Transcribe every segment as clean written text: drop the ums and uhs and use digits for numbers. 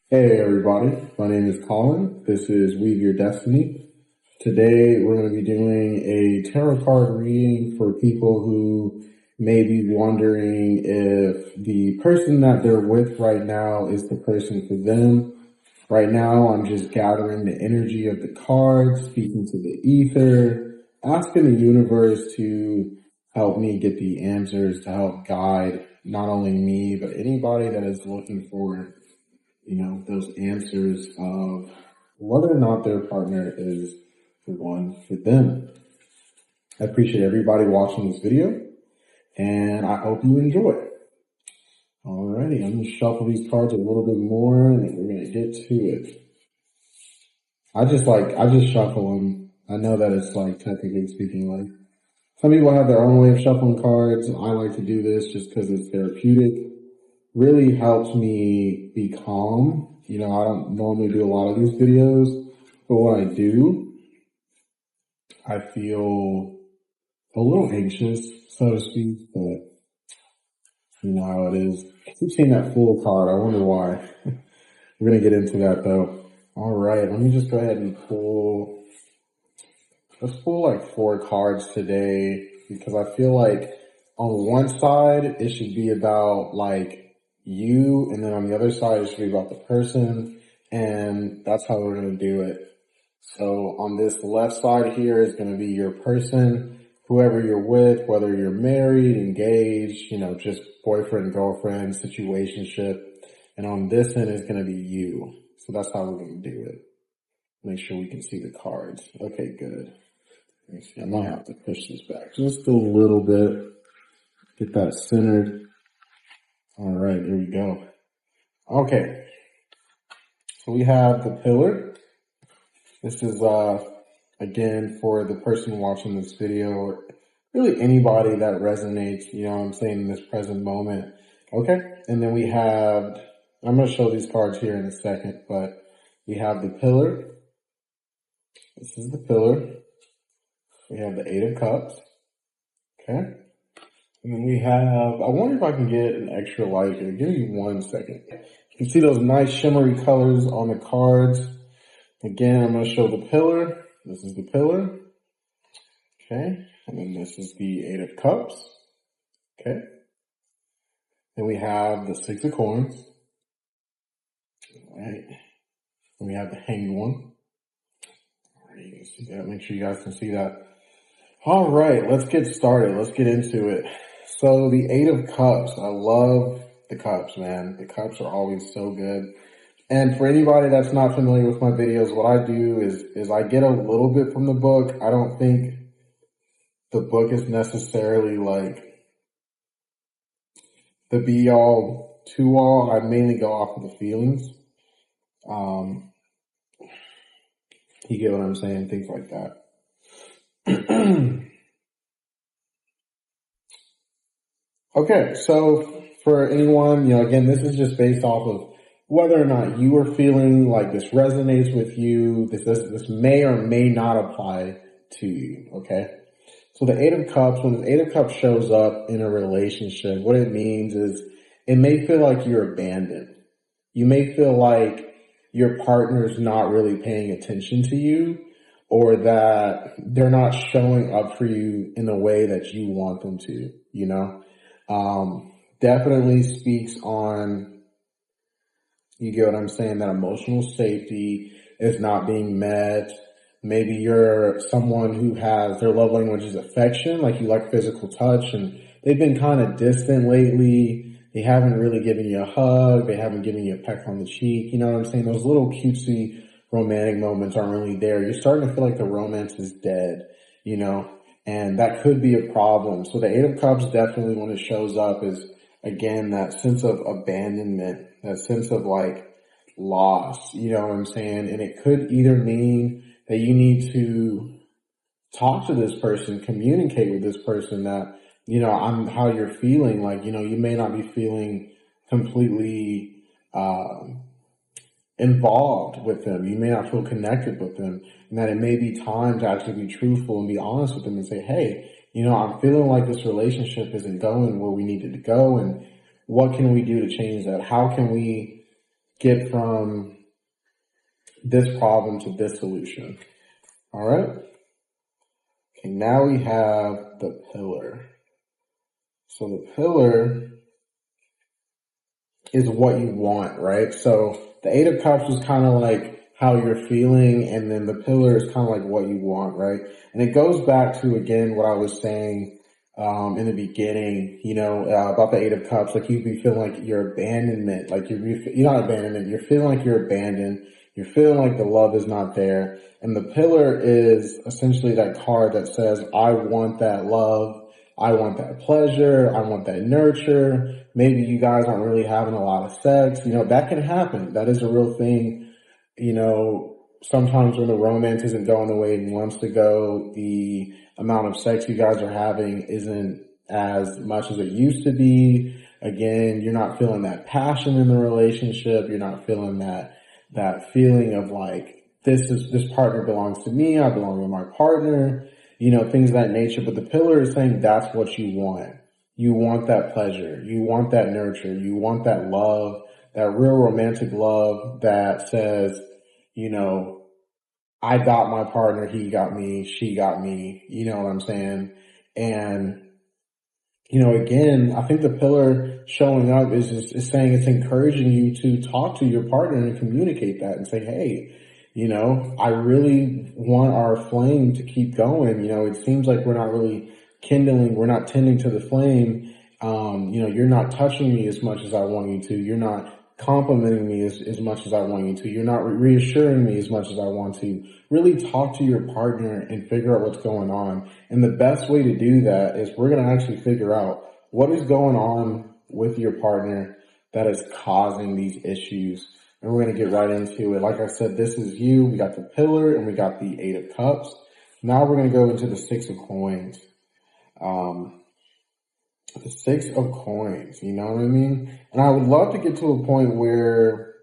Hey everybody, my name is Colin. This is Weave Your Destiny. Today we're going to be doing a tarot card reading for people who may be wondering if the person that they're with right now is the person for them. Right now I'm just gathering the energy of the cards, speaking to the ether, asking the universe to help me get the answers to help guide not only me, but anybody that is looking for those answers of whether or not their partner is the one for them. I appreciate everybody watching this video, and I hope you enjoy it. Alrighty, I'm going to shuffle these cards a little bit more, and then we're going to get to it. I just shuffle them. I know that it's technically speaking, some people have their own way of shuffling cards. I like to do this just because it's therapeutic. Really helps me be calm. I don't normally do a lot of these videos, but when I do, I feel a little anxious, so to speak, but you know how it is. I keep seeing that Fool card. I wonder why. We're going to get into that though. All right, let me just go ahead and let's pull like 4 cards today, because I feel like on one side, it should be about you, and then on the other side, it should be about the person, and that's how we're going to do it. So on this left side here is going to be your person, whoever you're with, whether you're married, engaged, just boyfriend, girlfriend, situationship. And on this end is going to be you. So that's how we're going to do it. Make sure we can see the cards. Okay, good. Let me see. I might have to push this back just a little bit. Get that centered. All right, here we go. Okay. So we have the pillar. This is, again, for the person watching this video, or really anybody that resonates, what I'm saying, in this present moment. Okay. And then we have, I'm going to show these cards here in a second, but we have the pillar. This is the pillar. We have the 8 of Cups. Okay. And then we have, I wonder if I can get an extra light here. Give me 1 second. You can see those nice shimmery colors on the cards. Again, I'm going to show the pillar. This is the pillar. Okay. And then this is the 8 of Cups. Okay. Then we have the 6 of Coins. All right. And we have the Hanged One. All right, you can see that. Make sure you guys can see that. All right, let's get started. Let's get into it. So the 8 of Cups. I love the cups, man. The cups are always so good. And for anybody that's not familiar with my videos, what I do is I get a little bit from the book. I don't think the book is necessarily the be all to all. I mainly go off of the feelings. You get what I'm saying? Things like that. Okay, so for anyone, again, this is just based off of whether or not you are feeling like this resonates with you. This may or may not apply to you, okay? So the 8 of Cups, when the 8 of Cups shows up in a relationship, what it means is it may feel like you're abandoned. You may feel like your partner's not really paying attention to you, or that they're not showing up for you in the way that you want them to, Definitely speaks on, you get what I'm saying, that emotional safety is not being met. Maybe you're someone who has their love language is affection, like you like physical touch, and they've been kind of distant lately. They haven't really given you a hug. They haven't given you a peck on the cheek. You know what I'm saying? Those little cutesy romantic moments aren't really there. You're starting to feel like the romance is dead, and that could be a problem. So the 8 of Cups definitely, when it shows up, is, again, that sense of abandonment, that sense of loss, you know what I'm saying? And it could either mean that you need to talk to this person, communicate with this person that, I'm how you're feeling. You may not be feeling completely, involved with them. You may not feel connected with them, and that it may be time to actually be truthful and be honest with them and say, hey, I'm feeling like this relationship isn't going where we needed to go, and what can we do to change that? How can we get from this problem to this solution. All right. Okay, now we have the pillar. So the pillar is what you want, right? So the Eight of Cups is kind of like how you're feeling, and then the pillar is kind of like what you want, right? And it goes back to, again, what I was saying in the beginning, about the Eight of Cups. Like you'd be feeling like your abandonment, like you're not abandonment, you're feeling like you're abandoned. You're feeling like the love is not there. And the pillar is essentially that card that says, I want that love. I want that pleasure. I want that nurture. Maybe you guys aren't really having a lot of sex. That can happen. That is a real thing. Sometimes when the romance isn't going the way it wants to go, the amount of sex you guys are having isn't as much as it used to be. Again, you're not feeling that passion in the relationship. You're not feeling that feeling of like, this partner belongs to me. I belong to my partner, things of that nature. But the pillar is saying that's what you want. You want that pleasure. You want that nurture. You want that love, that real romantic love that says, I got my partner, he got me, she got me, you know what I'm saying? And, again, I think the pillar showing up is saying it's encouraging you to talk to your partner and communicate that and say, hey, I really want our flame to keep going. It seems like we're not really kindling, we're not tending to the flame. You're not touching me as much as I want you to. You're not complimenting me as much as I want you to. You're not reassuring me as much as I want to. Really talk to your partner and figure out what's going on. And the best way to do that is we're going to actually figure out what is going on with your partner that is causing these issues. And we're going to get right into it. Like I said, this is you. We got the pillar and we got the Eight of Cups. Now we're going to go into the Six of Coins. The Six of Coins, you know what I mean? And I would love to get to a point where,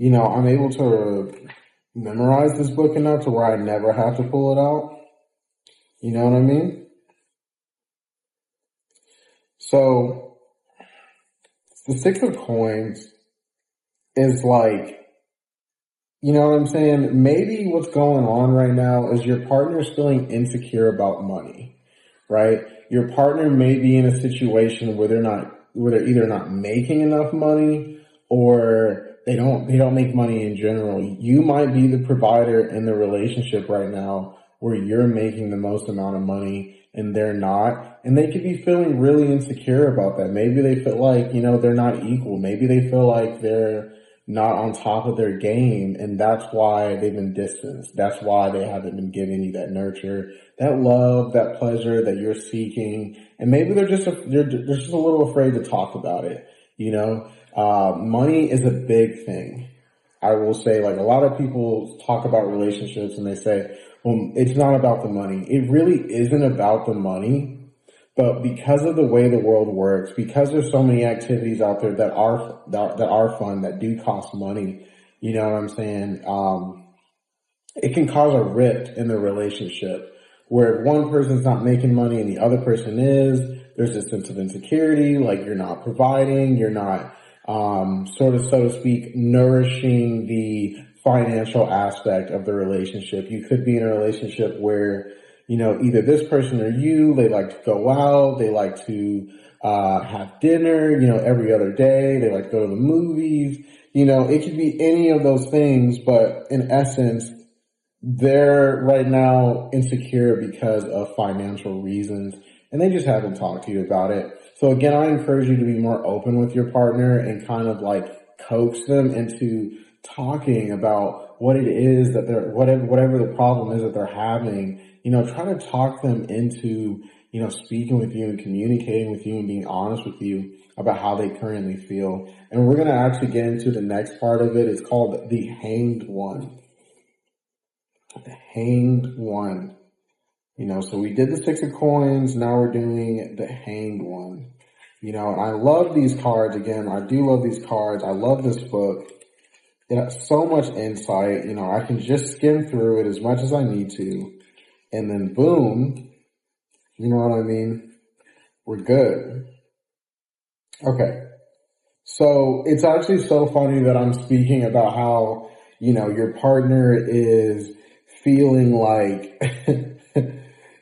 I'm able to memorize this book enough to where I never have to pull it out. You know what I mean? So the Six of Coins is like, you know what I'm saying? Maybe what's going on right now is your partner's feeling insecure about money, right? Your partner may be in a situation where they're either not making enough money or they don't make money in general. You might be the provider in the relationship right now where you're making the most amount of money and they're not. And they could be feeling really insecure about that. Maybe they feel like, they're not equal. Maybe they feel like they're not on top of their game, and that's why they've been distanced. That's why they haven't been giving you that nurture, that love, that pleasure that you're seeking. And maybe they're just a little afraid to talk about it. Money is a big thing. I will say, like, a lot of people talk about relationships and they say, well, it's not about the money. It really isn't about the money. But because of the way the world works, because there's so many activities out there that are fun, that do cost money, you know what I'm saying? It can cause a rift in the relationship where if one person's not making money and the other person is, there's a sense of insecurity, like you're not providing, you're not, sort of, so to speak, nourishing the financial aspect of the relationship. You could be in a relationship where, either this person or you, they like to go out, they like to have dinner, every other day, they like to go to the movies, it could be any of those things, but in essence, they're right now insecure because of financial reasons, and they just haven't talked to you about it. So again, I encourage you to be more open with your partner and kind of like coax them into talking about what it is that whatever the problem is that they're having. Try to talk them into, speaking with you and communicating with you and being honest with you about how they currently feel. And we're going to actually get into the next part of it. It's called the Hanged One. The Hanged One. So we did the Six of Coins. Now we're doing the Hanged One. And I love these cards. Again, I do love these cards. I love this book. It has so much insight. I can just skim through it as much as I need to. And then boom, you know what I mean? We're good. Okay. So it's actually so funny that I'm speaking about how, your partner is feeling like,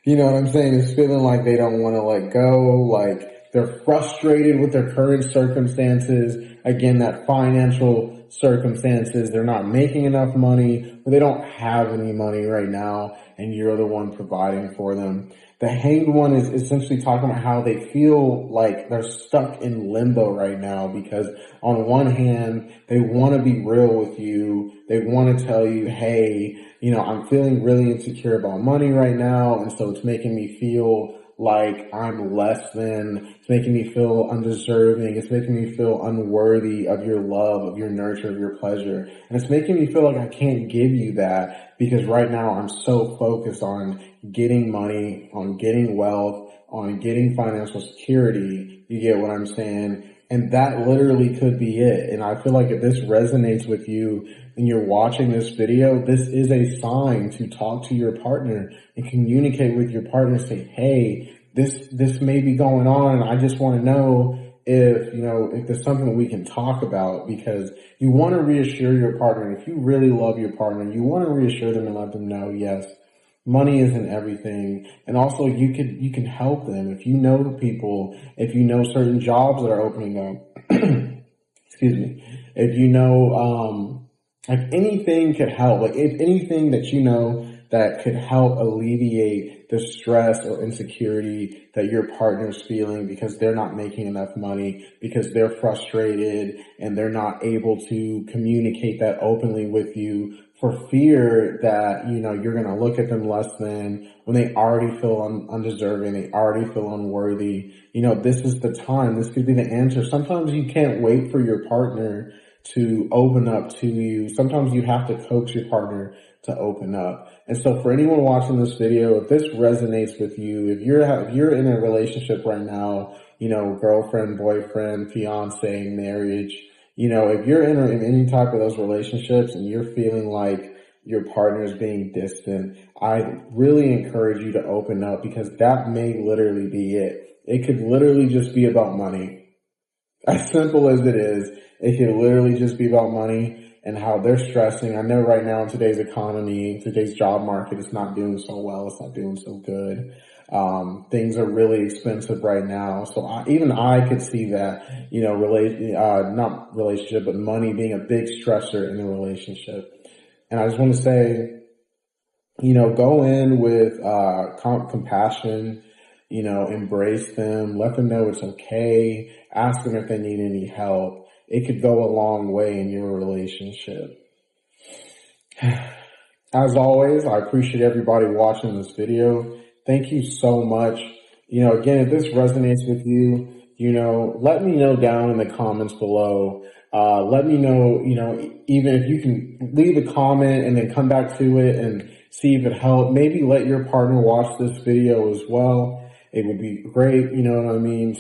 you know what I'm saying, is feeling like they don't want to let go, like they're frustrated with their current circumstances. Again, that financial circumstances, they're not making enough money, or they don't have any money right now, and you're the one providing for them. The hanged one is essentially talking about how they feel like they're stuck in limbo right now because on one hand, they want to be real with you. They want to tell you, hey, I'm feeling really insecure about money right now. And so it's making me feel like I'm less than, it's making me feel undeserving. It's making me feel unworthy of your love, of your nurture, of your pleasure. And it's making me feel like I can't give you that because right now I'm so focused on getting money, on getting wealth, on getting financial security. You get what I'm saying? And that literally could be it. And I feel like if this resonates with you and you're watching this video, this is a sign to talk to your partner and communicate with your partner. Say, hey, this may be going on. And I just want to know if there's something that we can talk about, because you want to reassure your partner. If you really love your partner, you want to reassure them and let them know, yes, money isn't everything. And also you can help them. If you know people, if you know certain jobs that are opening up, excuse me, if like anything could help, like if anything that that could help alleviate the stress or insecurity that your partner's feeling because they're not making enough money, because they're frustrated and they're not able to communicate that openly with you for fear that, you're going to look at them less than when they already feel undeserving, they already feel unworthy. This is the time. This could be the answer. Sometimes you can't wait for your partner to open up to you. Sometimes you have to coax your partner to open up. And so for anyone watching this video, if this resonates with you, if you're in a relationship right now, girlfriend, boyfriend, fiance, marriage, if you're in any type of those relationships and you're feeling like your partner is being distant, I really encourage you to open up, because that may literally be it. It could literally just be about money. As simple as it is, it could literally just be about money and how they're stressing. I know right now in today's economy, today's job market, it's not doing so well. It's not doing so good. Things are really expensive right now. So even I could see that, not relationship, but money being a big stressor in the relationship. And I just want to say, go in with, compassion, embrace them, let them know it's okay, ask them if they need any help. It could go a long way in your relationship. As always, I appreciate everybody watching this video. Thank you so much. Again, if this resonates with you, let me know down in the comments below. Let me know, even if you can leave a comment and then come back to it and see if it helped. Maybe let your partner watch this video as well. It would be great, you know what I mean,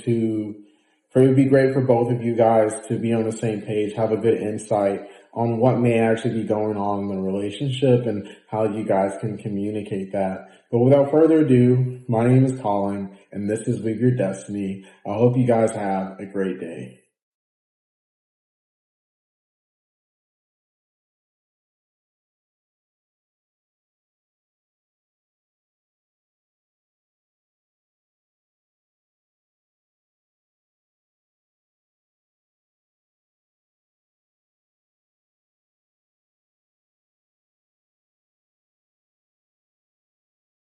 it would be great for both of you guys to be on the same page, have a good insight on what may actually be going on in the relationship and how you guys can communicate that. But without further ado, my name is Colin, and this is Live Your Destiny. I hope you guys have a great day.